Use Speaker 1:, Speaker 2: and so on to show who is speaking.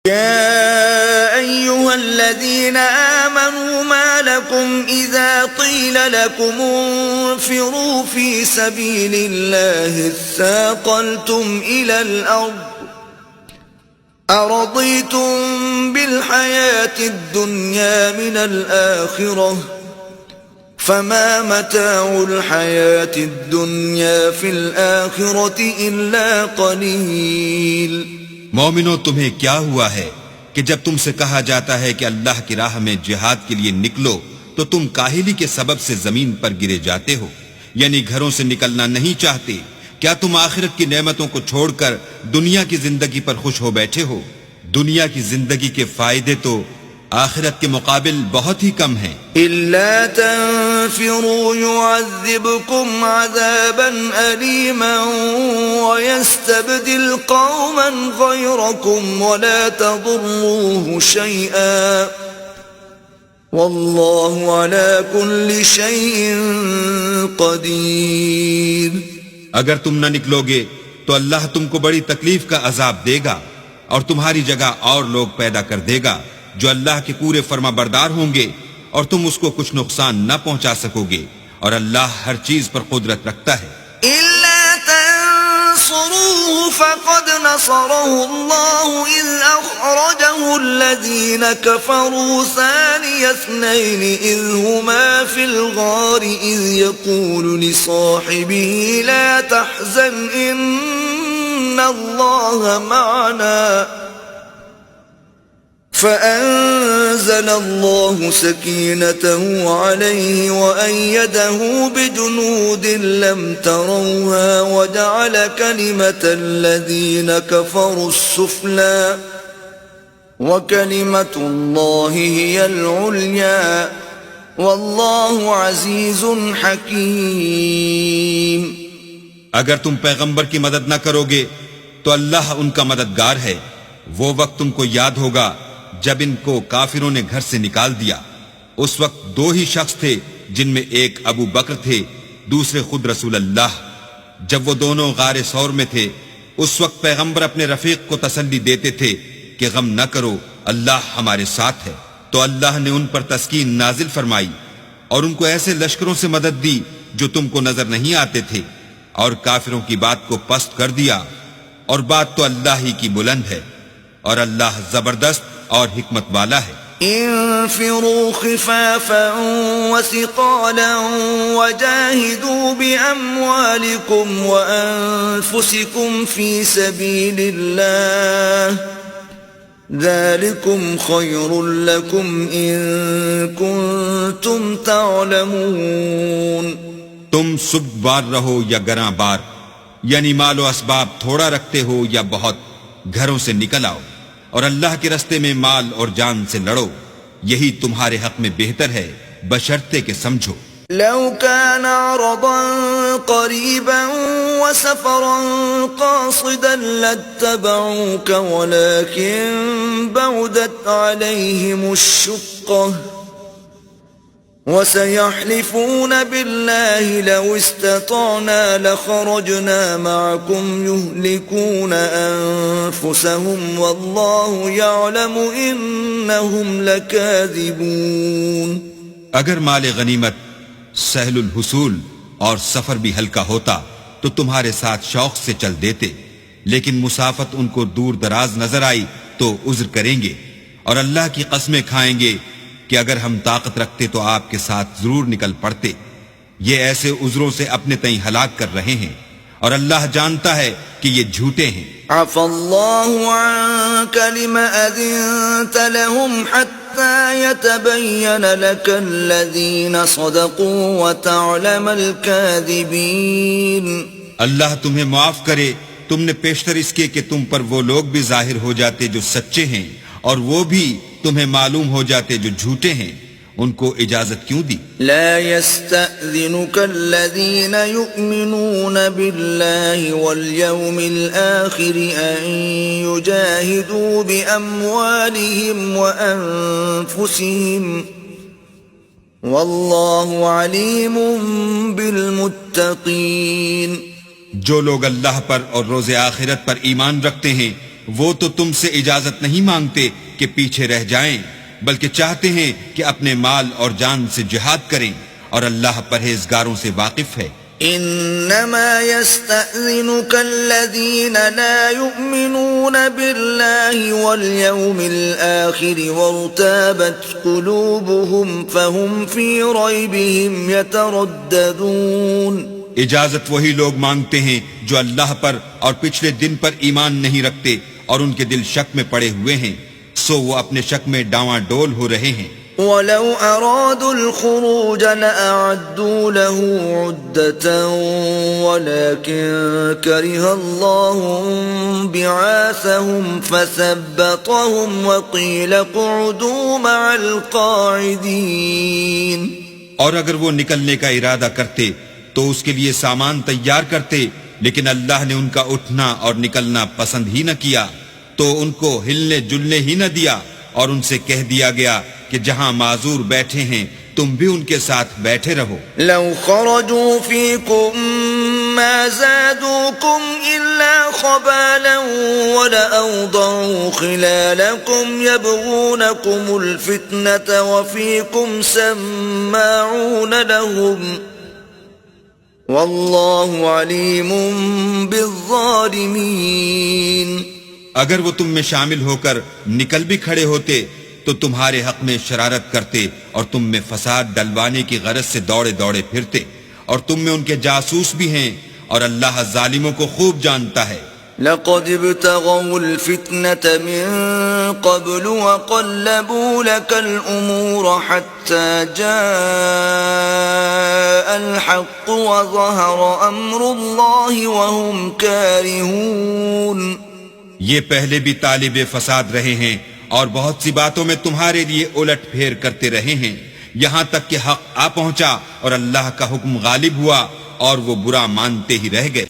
Speaker 1: يا أيها الذين آمنوا ما لكم إذا قيل لكم انفروا في سبيل الله اثاقلتم إلى الأرض أرضيتم بالحياة الدنيا من الآخرة فما متاع الحياة الدنيا في الآخرة إلا قليل۔
Speaker 2: مومنو، تمہیں کیا ہوا ہے کہ جب تم سے کہا جاتا ہے کہ اللہ کی راہ میں جہاد کے لیے نکلو تو تم کاہلی کے سبب سے زمین پر گرے جاتے ہو، یعنی گھروں سے نکلنا نہیں چاہتے؟ کیا تم آخرت کی نعمتوں کو چھوڑ کر دنیا کی زندگی پر خوش ہو بیٹھے ہو؟ دنیا کی زندگی کے فائدے تو آخرت کے مقابل بہت ہی کم ہیں۔
Speaker 1: إلا تنفروا يعذبكم عذابا أليما ويستبدل قوما غيركم ولا تضروه شيئا والله على كل شيء قدير۔
Speaker 2: اگر تم نہ نکلو گے تو اللہ تم کو بڑی تکلیف کا عذاب دے گا اور تمہاری جگہ اور لوگ پیدا کر دے گا جو اللہ کے پورے فرما بردار ہوں گے، اور تم اس کو کچھ نقصان نہ پہنچا سکو گے، اور اللہ ہر چیز پر قدرت رکھتا ہے۔
Speaker 1: إلا تنصروه فقد نصره الله إذ أخرجه الذين كفروا ثاني اثنين إذ هما في الغار إذ يقول لصاحبه لا تحزن إن الله معنا فأنزل الله سكينته عليه وأيده بجنود لم تروها وجعل كلمة الذين كفروا السفلى وكلمة الله هي العليا والله عزيز حكيم۔
Speaker 2: اگر تم پیغمبر کی مدد نہ کرو گے تو اللہ ان کا مددگار ہے۔ وہ وقت تم کو یاد ہوگا جب ان کو کافروں نے گھر سے نکال دیا، اس وقت دو ہی شخص تھے جن میں ایک ابو بکر تھے، دوسرے خود رسول اللہ۔ جب وہ دونوں غار ثور میں تھے، اس وقت پیغمبر اپنے رفیق کو تسلی دیتے تھے کہ غم نہ کرو، اللہ ہمارے ساتھ ہے۔ تو اللہ نے ان پر تسکین نازل فرمائی اور ان کو ایسے لشکروں سے مدد دی جو تم کو نظر نہیں آتے تھے، اور کافروں کی بات کو پست کر دیا، اور بات تو اللہ ہی کی بلند ہے، اور اللہ زبردست اور حکمت والا ہے۔
Speaker 1: انفروا خفافا وثقالا وجاهدوا بأموالكم وأنفسكم في سبيل الله ذلكم خير لكم إن كنتم تعلمون۔
Speaker 2: تم سب بار رہو یا گراں بار، یعنی مال و اسباب تھوڑا رکھتے ہو یا بہت، گھروں سے نکل آؤ اور اللہ کے رستے میں مال اور جان سے لڑو، یہی تمہارے حق میں بہتر ہے بشرطے کہ سمجھو۔
Speaker 1: لو كان عرضا قريبا وسفرا قاصدا لاتبعوك ولكن بعدت عليهم الشقة وسيحلفون بالله لو استطعنا لخرجنا معكم يهلكون أنفسهم والله يعلم إنهم لكاذبون۔
Speaker 2: اگر مال غنیمت سہل الحصول اور سفر بھی ہلکا ہوتا تو تمہارے ساتھ شوق سے چل دیتے، لیکن مسافت ان کو دور دراز نظر آئی تو عذر کریں گے، اور اللہ کی قسمیں کھائیں گے کہ اگر ہم طاقت رکھتے تو آپ کے ساتھ ضرور نکل پڑتے۔ یہ ایسے عذروں سے اپنے تئیں ہلاک کر رہے ہیں، اور اللہ جانتا ہے کہ یہ جھوٹے ہیں۔
Speaker 1: عفا اللہ عنک لم اذنت لهم حتى يتبين لك الذين صدقوا وتعلم الكاذبين۔
Speaker 2: اللہ تمہیں معاف کرے، تم نے پیشتر اس کے کہ تم پر وہ لوگ بھی ظاہر ہو جاتے جو سچے ہیں، اور وہ بھی تمہیں معلوم ہو جاتے جو جھوٹے ہیں۔ ان کو اجازت کیوں دی؟
Speaker 1: لا يستأذنك الذين يؤمنون بالله واليوم الآخر أن يجاهدوا بأموالهم وأنفسهم والله عليم بالمتقين۔
Speaker 2: جو لوگ اللہ پر اور روز آخرت پر ایمان رکھتے ہیں وہ تو تم سے اجازت نہیں مانگتے کہ پیچھے رہ جائیں، بلکہ چاہتے ہیں کہ اپنے مال اور جان سے جہاد کریں، اور اللہ پرہیزگاروں سے واقف ہے۔
Speaker 1: انما يستأذنك الذين لا يؤمنون بالله واليوم الآخر وارتابت قلوبهم فهم في ريبهم يترددون۔
Speaker 2: اجازت وہی لوگ مانگتے ہیں جو اللہ پر اور پچھلے دن پر ایمان نہیں رکھتے اور ان کے دل شک میں پڑے ہوئے ہیں، سو وہ اپنے شک میں ڈاواں ڈول ہو رہے ہیں۔
Speaker 1: وَلَوْ أَرَادُوا الْخُرُوجَ لَأَعَدُّوا لَهُ عُدَّةً وَلَكِنْ كَرِهَ اللَّهُ بِعَاثَهُمْ فَثَبَّطَهُمْ وَقِيلَ اقْعُدُوا مَعَ الْقَاعِدِينَ۔
Speaker 2: اور اگر وہ نکلنے کا ارادہ کرتے تو اس کے لیے سامان تیار کرتے، لیکن اللہ نے ان کا اٹھنا اور نکلنا پسند ہی نہ کیا، تو ان کو ہلنے جلنے ہی نہ دیا، اور ان سے کہہ دیا گیا کہ جہاں معذور بیٹھے ہیں تم بھی ان کے ساتھ بیٹھے رہو۔
Speaker 1: لو خرجوا فيكم ما زادوكم إلا خبالا ولأوضعوا خلالكم يبغونكم الفتنة وفيكم سماعون لهم والله عليم بالظالمين۔
Speaker 2: اگر وہ تم میں شامل ہو کر نکل بھی کھڑے ہوتے تو تمہارے حق میں شرارت کرتے اور تم میں فساد ڈلوانے کی غرض سے دوڑے دوڑے پھرتے، اور تم میں ان کے جاسوس بھی ہیں، اور اللہ ظالموں کو خوب جانتا ہے۔
Speaker 1: لقد ابتغوا الفتنة من قبل وقلبوا لك الأمور حتى جاء الحق وظهر أمر الله وهم كارهون۔
Speaker 2: یہ پہلے بھی طالب فساد رہے ہیں اور بہت سی باتوں میں تمہارے لیے الٹ پھیر کرتے رہے ہیں، یہاں تک کہ حق آ پہنچا اور اللہ کا حکم غالب ہوا اور وہ برا مانتے ہی رہ گئے۔